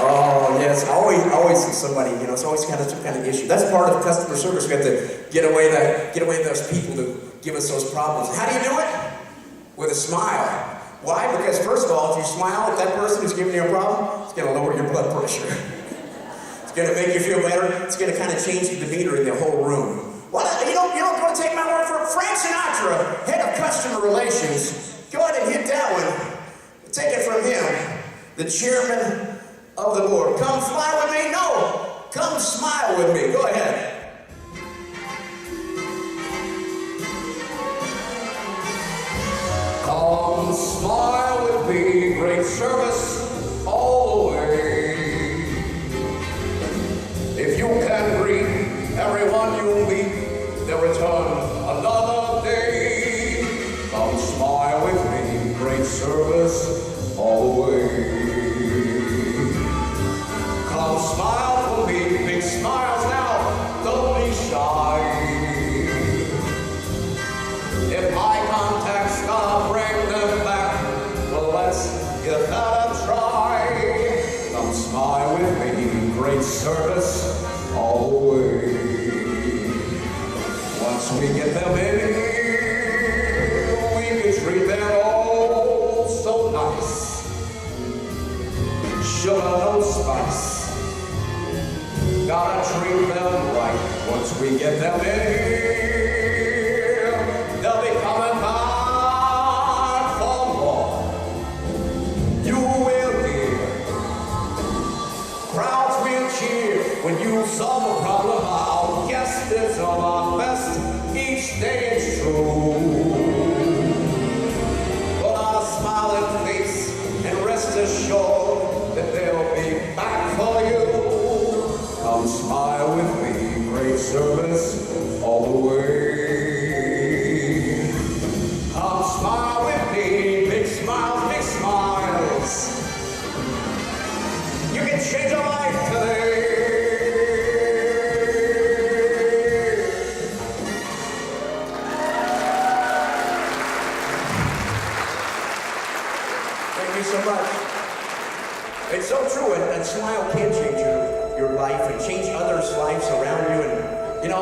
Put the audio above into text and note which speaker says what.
Speaker 1: Oh yes, always somebody, it's always kind of some kind of issue. That's part of customer service. We have to get away those people to give us those problems. How do you do it? With a smile. Why? Because first of all, if you smile at that person who's giving you a problem, it's going to lower your blood pressure. It's going to make you feel better. It's going to kind of change the demeanor in the whole room. Well, you don't want to take my word for it. Frank Sinatra, head of customer relations. Go ahead and hit that one. Take it from him, the chairman of the board. Come fly with me? No. Come smile with me. Go ahead.
Speaker 2: Come smile with me, great service all the way. If you can greet everyone you meet, they'll return another day. Come smile with me, great service all the way. Come smile for me, big smiles now, don't be shy. If my contact's gonna bring them back, well, let's give that a try. Come smile with me, great service all the way. Once we get them in here, we can treat them all so nice. Sugar, no spice. Gotta treat them right. Once we get them in here, they'll be coming back for more. You will hear crowds will cheer when you solve a problem. I'll guess it's on our best. Each day it's true. But I'll smile and face and rest assured that they'll be back for you. Come smile with me, great service all the way. Come smile with me, big smiles, big smiles. You can change your life today.
Speaker 1: Thank you so much. It's so true, and smile can change your life and change others' lives around you. And,